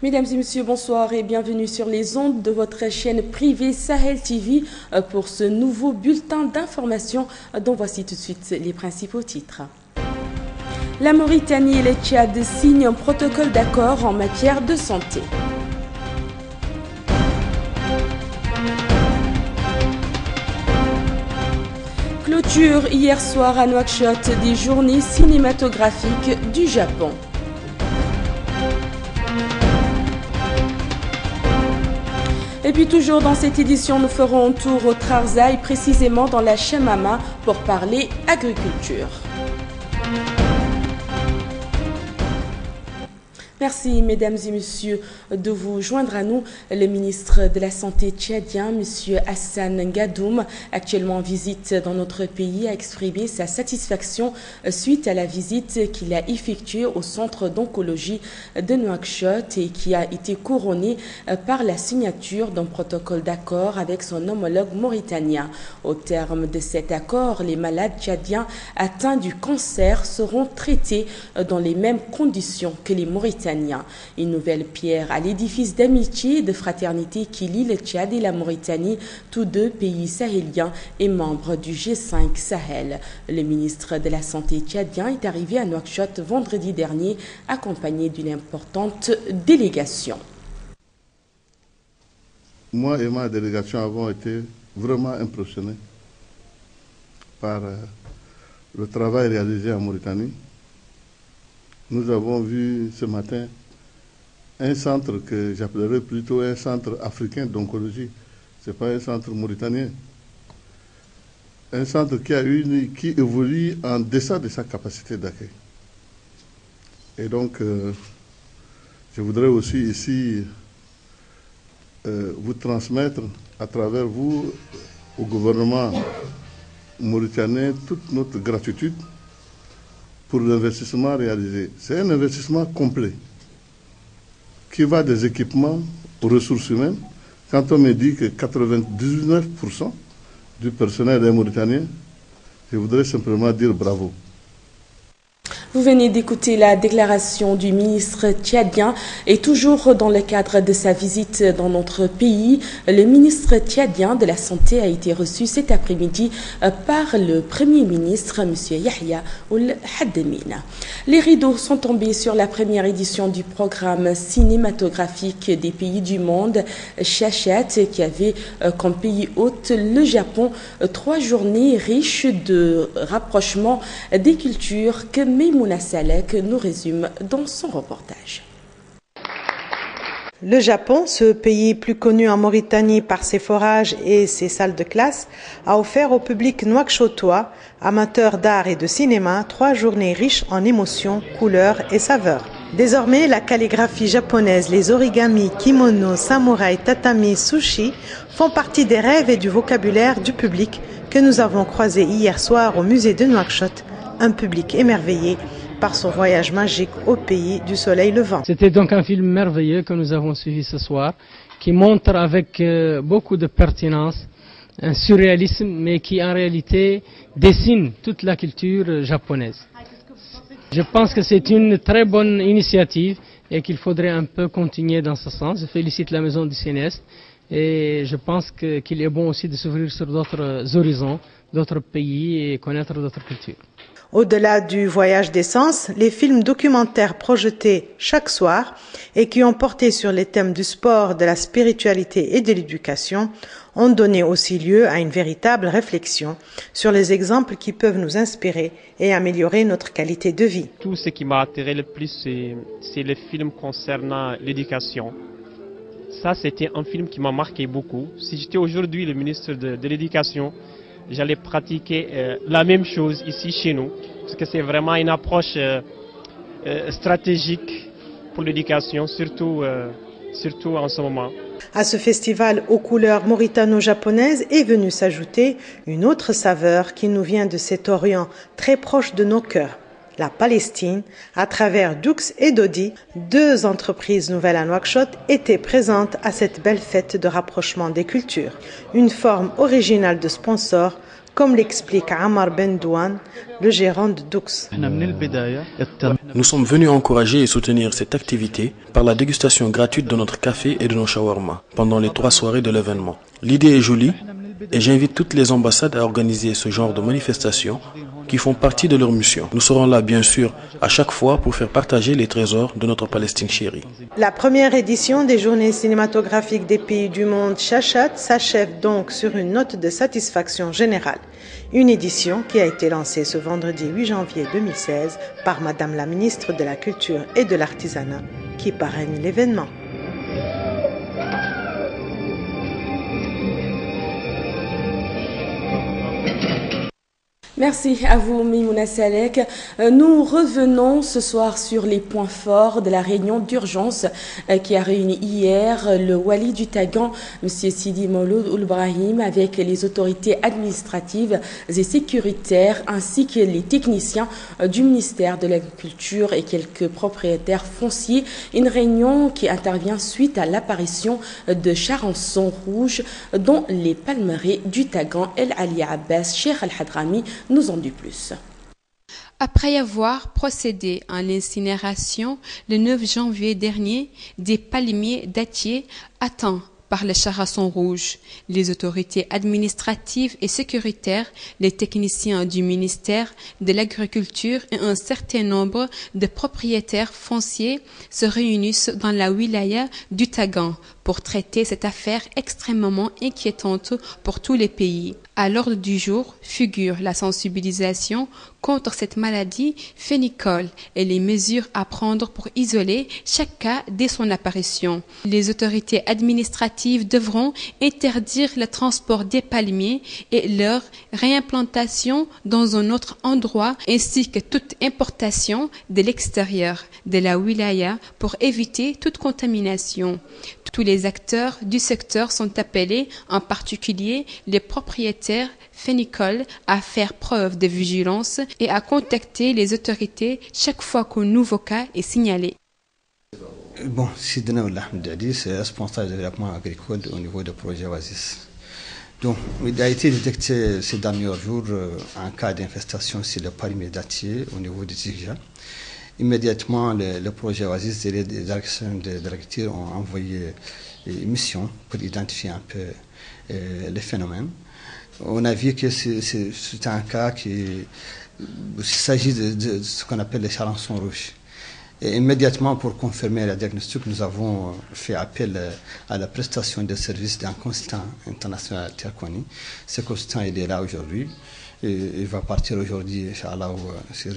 Mesdames et messieurs, bonsoir et bienvenue sur les ondes de votre chaîne privée Sahel TV pour ce nouveau bulletin d'information dont voici tout de suite les principaux titres. La Mauritanie et le Tchad signent un protocole d'accord en matière de santé. Clôture hier soir à Nouakchott des journées cinématographiques du Japon. Et puis toujours dans cette édition, nous ferons un tour au Trarza et précisément dans la Chemama pour parler agriculture. Merci, mesdames et messieurs, de vous joindre à nous. Le ministre de la Santé tchadien, M. Hassan Gadoum, actuellement en visite dans notre pays, a exprimé sa satisfaction suite à la visite qu'il a effectuée au centre d'oncologie de Nouakchott et qui a été couronnée par la signature d'un protocole d'accord avec son homologue mauritanien. Au terme de cet accord, les malades tchadiens atteints du cancer seront traités dans les mêmes conditions que les Mauritaniens. Une nouvelle pierre à l'édifice d'amitié et de fraternité qui lie le Tchad et la Mauritanie, tous deux pays sahéliens et membres du G5 Sahel. Le ministre de la Santé tchadien est arrivé à Nouakchott vendredi dernier, accompagné d'une importante délégation. Moi et ma délégation avons été vraiment impressionnés par le travail réalisé en Mauritanie. Nous avons vu ce matin un centre que j'appellerais plutôt un centre africain d'oncologie. Ce n'est pas un centre mauritanien. Un centre qui évolue en deçà de sa capacité d'accueil. Et donc, je voudrais aussi ici vous transmettre à travers vous au gouvernement mauritanien toute notre gratitude pour l'investissement réalisé. C'est un investissement complet qui va des équipements aux ressources humaines. Quand on me dit que 99% du personnel est mauritanien, je voudrais simplement dire bravo. Vous venez d'écouter la déclaration du ministre tchadien et toujours dans le cadre de sa visite dans notre pays, le ministre tchadien de la Santé a été reçu cet après-midi par le Premier ministre, M. Yahya Ould Hademine. Les rideaux sont tombés sur la première édition du programme cinématographique des pays du monde, Chachat, qui avait comme pays hôte le Japon. 3 journées riches de rapprochement des cultures que Meimouna Salek nous résume dans son reportage. Le Japon, ce pays plus connu en Mauritanie par ses forages et ses salles de classe, a offert au public nouakchottois, amateur d'art et de cinéma, 3 journées riches en émotions, couleurs et saveurs. Désormais, la calligraphie japonaise, les origamis, kimonos, samouraïs, tatami, sushi font partie des rêves et du vocabulaire du public que nous avons croisé hier soir au musée de Nouakchott, un public émerveillé par son voyage magique au pays du soleil levant. C'était donc un film merveilleux que nous avons suivi ce soir, qui montre avec beaucoup de pertinence un surréalisme, mais qui en réalité dessine toute la culture japonaise. Je pense que c'est une très bonne initiative et qu'il faudrait un peu continuer dans ce sens. Je félicite la maison du cinéaste et je pense qu'il est bon aussi de s'ouvrir sur d'autres horizons, d'autres pays et connaître d'autres cultures. Au-delà du voyage des sens, les films documentaires projetés chaque soir et qui ont porté sur les thèmes du sport, de la spiritualité et de l'éducation ont donné aussi lieu à une véritable réflexion sur les exemples qui peuvent nous inspirer et améliorer notre qualité de vie. Tout ce qui m'a attiré le plus, c'est les films concernant l'éducation. Ça, c'était un film qui m'a marqué beaucoup. Si j'étais aujourd'hui le ministre de l'Éducation, j'allais pratiquer la même chose ici chez nous, parce que c'est vraiment une approche stratégique pour l'éducation, surtout en ce moment. À ce festival aux couleurs mauritano-japonaises est venue s'ajouter une autre saveur qui nous vient de cet Orient très proche de nos cœurs, la Palestine. À travers Doux et Dodi, 2 entreprises nouvelles à Nouakchott étaient présentes à cette belle fête de rapprochement des cultures. Une forme originale de sponsor comme l'explique Amar Ben Douane, le gérant de Dux. Nous sommes venus encourager et soutenir cette activité par la dégustation gratuite de notre café et de nos shawarma pendant les 3 soirées de l'événement. L'idée est jolie et j'invite toutes les ambassades à organiser ce genre de manifestations qui font partie de leur mission. Nous serons là bien sûr à chaque fois pour faire partager les trésors de notre Palestine chérie. La première édition des journées cinématographiques des pays du monde Chachat s'achève donc sur une note de satisfaction générale. Une édition qui a été lancée ce vendredi 8 janvier 2016 par Madame la ministre de la Culture et de l'Artisanat qui parraine l'événement. Merci à vous, Mimouna Salek. Nous revenons ce soir sur les points forts de la réunion d'urgence qui a réuni hier le Wali du Tagan, M. Sidi Mouloud Ould-Brahim, avec les autorités administratives et sécuritaires, ainsi que les techniciens du ministère de l'Agriculture et quelques propriétaires fonciers. Une réunion qui intervient suite à l'apparition de charançons rouges dans les palmeraies du Tagan. El Ali Abbas, Cheikh Al-Hadrami, nous en dit plus. Après avoir procédé à l'incinération le 9 janvier dernier des palmiers dattiers atteints par les charançons rouges, les autorités administratives et sécuritaires, les techniciens du ministère de l'Agriculture et un certain nombre de propriétaires fonciers se réunissent dans la wilaya du Tagan pour traiter cette affaire extrêmement inquiétante pour tous les pays. À l'ordre du jour figure la sensibilisation contre cette maladie phénicole et les mesures à prendre pour isoler chaque cas dès son apparition. Les autorités administratives devront interdire le transport des palmiers et leur réimplantation dans un autre endroit ainsi que toute importation de l'extérieur de la wilaya pour éviter toute contamination. Tous les acteurs du secteur sont appelés, en particulier les propriétaires phénicoles, à faire preuve de vigilance et à contacter les autorités chaque fois qu'un nouveau cas est signalé. Bon, Sidna Ahmed Dadi, c'est responsable de développement agricole au niveau du projet Oasis. Donc, il a été détecté ces derniers jours un cas d'infestation sur le palmier dattier au niveau de Tigja. Immédiatement, le projet Oasis et les directions de l'agriculture ont envoyé une mission pour identifier un peu les phénomènes. On a vu que c'est un cas il s'agit de ce qu'on appelle les charançons rouges. Et immédiatement, pour confirmer le diagnostic, nous avons fait appel à la prestation de services d'un consultant international très connu. Ce consultant, il est là aujourd'hui. Il va partir aujourd'hui, Inch'Allah, sur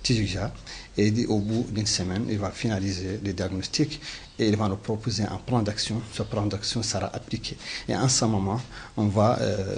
Tijuja. Et au bout d'une semaine, il va finaliser les diagnostics et il va nous proposer un plan d'action. Ce plan d'action sera appliqué. Et en ce moment, on va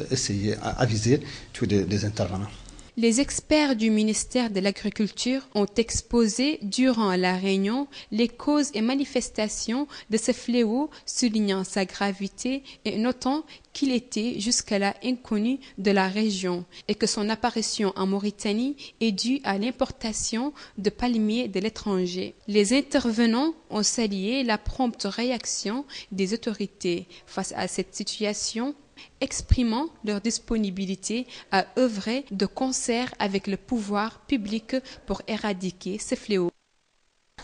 essayer d'aviser tous les intervenants. Les experts du ministère de l'Agriculture ont exposé durant la réunion les causes et manifestations de ce fléau, soulignant sa gravité et notant qu'il était jusqu'à-là inconnu de la région et que son apparition en Mauritanie est due à l'importation de palmiers de l'étranger. Les intervenants ont salué la prompte réaction des autorités face à cette situation, exprimant leur disponibilité à œuvrer de concert avec le pouvoir public pour éradiquer ce fléau.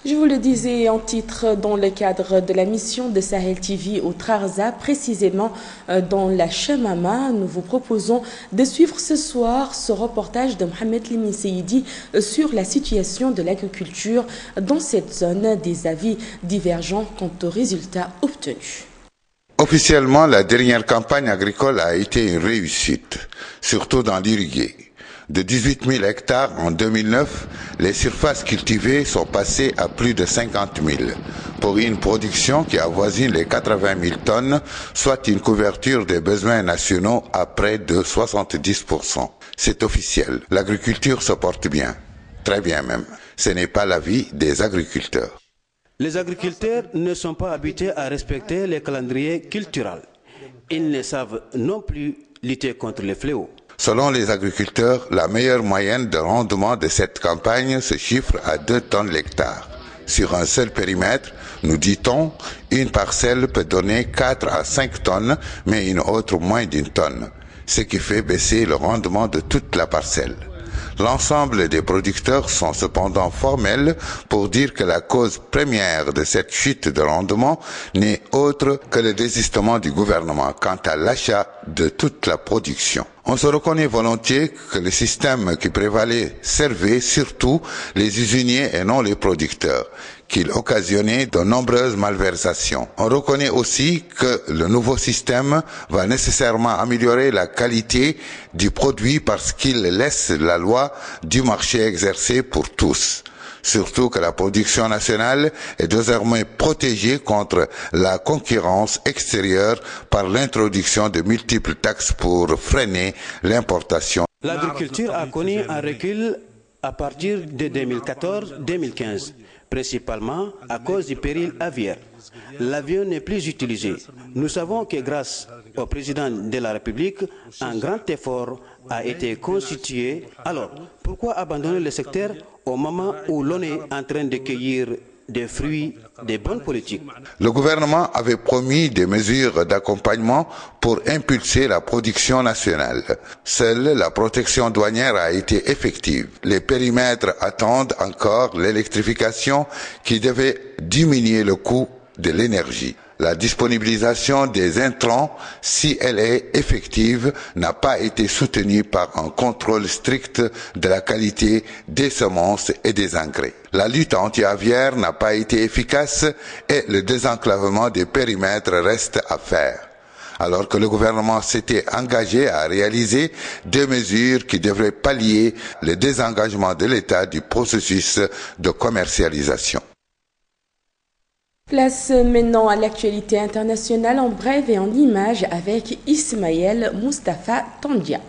Je vous le disais en titre dans le cadre de la mission de Sahel TV au Trarza, précisément dans la Chemama. Nous vous proposons de suivre ce soir ce reportage de Mohamed Limine Seyidi sur la situation de l'agriculture dans cette zone, des avis divergents quant aux résultats obtenus. Officiellement, la dernière campagne agricole a été une réussite, surtout dans l'irrigué. De 18 000 hectares en 2009, les surfaces cultivées sont passées à plus de 50 000, pour une production qui avoisine les 80 000 tonnes, soit une couverture des besoins nationaux à près de 70%. C'est officiel. L'agriculture se porte bien, très bien même. Ce n'est pas l'avis des agriculteurs. Les agriculteurs ne sont pas habitués à respecter les calendriers culturels. Ils ne savent non plus lutter contre les fléaux. Selon les agriculteurs, la meilleure moyenne de rendement de cette campagne se chiffre à 2 tonnes l'hectare. Sur un seul périmètre, nous dit-on, une parcelle peut donner 4 à 5 tonnes, mais une autre moins d'1 tonne. ce qui fait baisser le rendement de toute la parcelle. L'ensemble des producteurs sont cependant formels pour dire que la cause première de cette chute de rendement n'est autre que le désistement du gouvernement quant à l'achat de toute la production. On se reconnaît volontiers que le système qui prévalait servait surtout les usiniers et non les producteurs, qu'il occasionnait de nombreuses malversations. On reconnaît aussi que le nouveau système va nécessairement améliorer la qualité du produit parce qu'il laisse la loi du marché exercée pour tous. Surtout que la production nationale est désormais protégée contre la concurrence extérieure par l'introduction de multiples taxes pour freiner l'importation. L'agriculture a connu un recul à partir de 2014-2015, principalement à cause du péril aviaire. L'avion n'est plus utilisé. Nous savons que grâce au président de la République, un grand effort a été constitué. Alors, pourquoi abandonner le secteur au moment où l'on est en train de cueillir des fruits des bonnes politiques? Le gouvernement avait promis des mesures d'accompagnement pour impulser la production nationale. Seule la protection douanière a été effective. Les périmètres attendent encore l'électrification qui devait diminuer le coût de l'énergie. La disponibilisation des intrants, si elle est effective, n'a pas été soutenue par un contrôle strict de la qualité des semences et des engrais. La lutte anti-aviaire n'a pas été efficace et le désenclavement des périmètres reste à faire. Alors que le gouvernement s'était engagé à réaliser des mesures qui devraient pallier le désengagement de l'État du processus de commercialisation. Place maintenant à l'actualité internationale en bref et en images avec Ismaël Mustafa Tandia.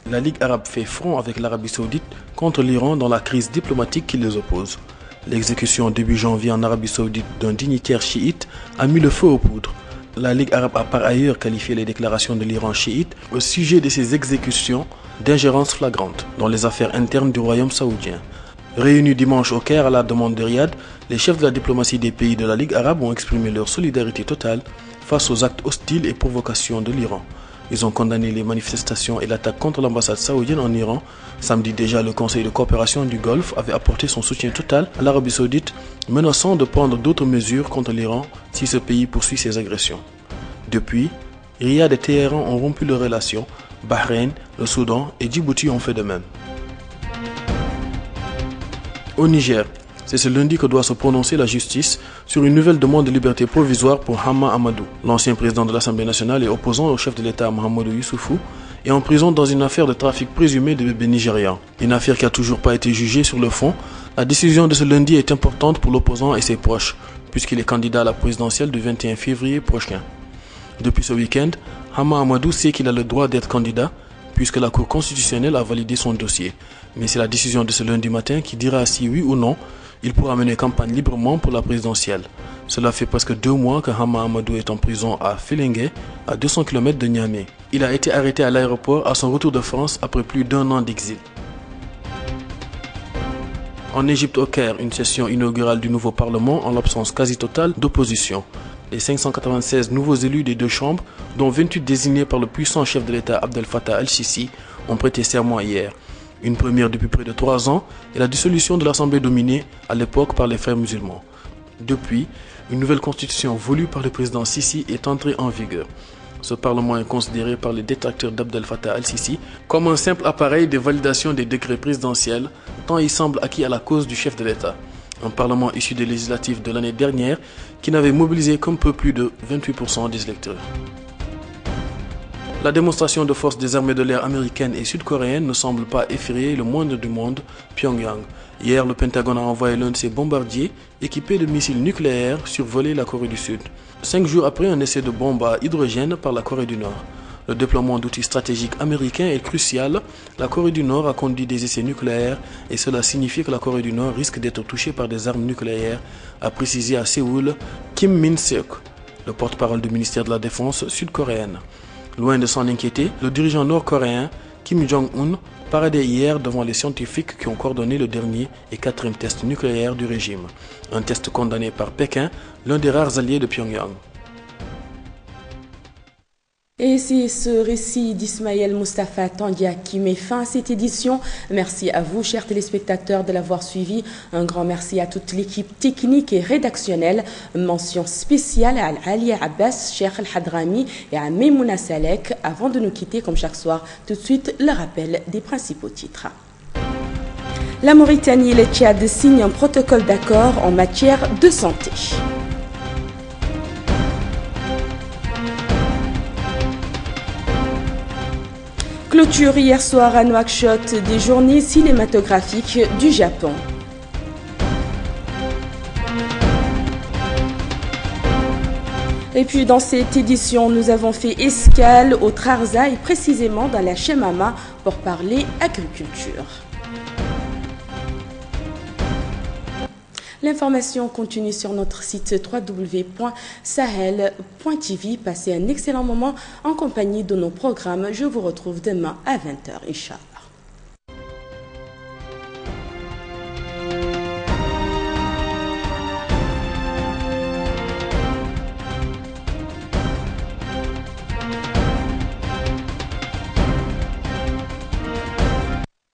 La Ligue arabe fait front avec l'Arabie saoudite contre l'Iran dans la crise diplomatique qui les oppose. L'exécution début janvier en Arabie saoudite d'un dignitaire chiite a mis le feu aux poudres. La Ligue arabe a par ailleurs qualifié les déclarations de l'Iran chiite au sujet de ces exécutions d'ingérence flagrante dans les affaires internes du royaume saoudien. Réunis dimanche au Caire à la demande de Riyad, les chefs de la diplomatie des pays de la Ligue arabe ont exprimé leur solidarité totale face aux actes hostiles et provocations de l'Iran. Ils ont condamné les manifestations et l'attaque contre l'ambassade saoudienne en Iran. Samedi déjà, le Conseil de coopération du Golfe avait apporté son soutien total à l'Arabie saoudite, menaçant de prendre d'autres mesures contre l'Iran si ce pays poursuit ses agressions. Depuis, Riyad et Téhéran ont rompu leurs relations. Bahreïn, le Soudan et Djibouti ont fait de même. Au Niger, c'est ce lundi que doit se prononcer la justice sur une nouvelle demande de liberté provisoire pour Hama Amadou. L'ancien président de l'Assemblée nationale et opposant au chef de l'État Mahamadou Youssoufou est en prison dans une affaire de trafic présumé de bébés nigérians. Une affaire qui n'a toujours pas été jugée sur le fond. La décision de ce lundi est importante pour l'opposant et ses proches, puisqu'il est candidat à la présidentielle du 21 février prochain. Depuis ce week-end, Hama Amadou sait qu'il a le droit d'être candidat, puisque la Cour constitutionnelle a validé son dossier. Mais c'est la décision de ce lundi matin qui dira si oui ou non il pourra mener campagne librement pour la présidentielle. Cela fait presque 2 mois que Hama Amadou est en prison à Filengue, à 200 km de Niamey. Il a été arrêté à l'aéroport à son retour de France après plus d'1 an d'exil. En Égypte au Caire, une session inaugurale du nouveau Parlement en l'absence quasi totale d'opposition. Les 596 nouveaux élus des 2 chambres, dont 28 désignés par le puissant chef de l'État Abdel Fattah el-Sisi, ont prêté serment hier. Une première depuis près de 3 ans et la dissolution de l'Assemblée dominée à l'époque par les frères musulmans. Depuis, une nouvelle constitution voulue par le président Sisi est entrée en vigueur. Ce Parlement est considéré par les détracteurs d'Abdel Fattah el-Sisi comme un simple appareil de validation des décrets présidentiels, tant il semble acquis à la cause du chef de l'État. Un Parlement issu des législatives de l'année dernière qui n'avait mobilisé qu'un peu plus de 28% des électeurs. La démonstration de force des armées de l'air américaines et sud-coréennes ne semble pas effrayer le moindre du monde, Pyongyang. Hier, le Pentagone a envoyé l'un de ses bombardiers équipés de missiles nucléaires survoler la Corée du Sud. 5 jours après un essai de bombe à hydrogène par la Corée du Nord. Le déploiement d'outils stratégiques américains est crucial. La Corée du Nord a conduit des essais nucléaires et cela signifie que la Corée du Nord risque d'être touchée par des armes nucléaires, a précisé à Séoul Kim Min-seok, le porte-parole du ministère de la Défense sud-coréenne. Loin de s'en inquiéter, le dirigeant nord-coréen Kim Jong-un paradait hier devant les scientifiques qui ont coordonné le dernier et 4e test nucléaire du régime. Un test condamné par Pékin, l'un des rares alliés de Pyongyang. Et c'est ce récit d'Ismaël Mustafa Tandia qui met fin à cette édition. Merci à vous, chers téléspectateurs, de l'avoir suivi. Un grand merci à toute l'équipe technique et rédactionnelle. Mention spéciale à Ali Abbas, Cheikh Al-Hadrami et à Memouna Salek. Avant de nous quitter, comme chaque soir, tout de suite, le rappel des principaux titres. La Mauritanie et le Tchad signent un protocole d'accord en matière de santé. Clôture hier soir à Nouakchott des journées cinématographiques du Japon. Et puis dans cette édition, nous avons fait escale au Trarza et précisément dans la Chemama pour parler agriculture. L'information continue sur notre site www.sahel.tv. Passez un excellent moment en compagnie de nos programmes. Je vous retrouve demain à 20h, Inch'Allah.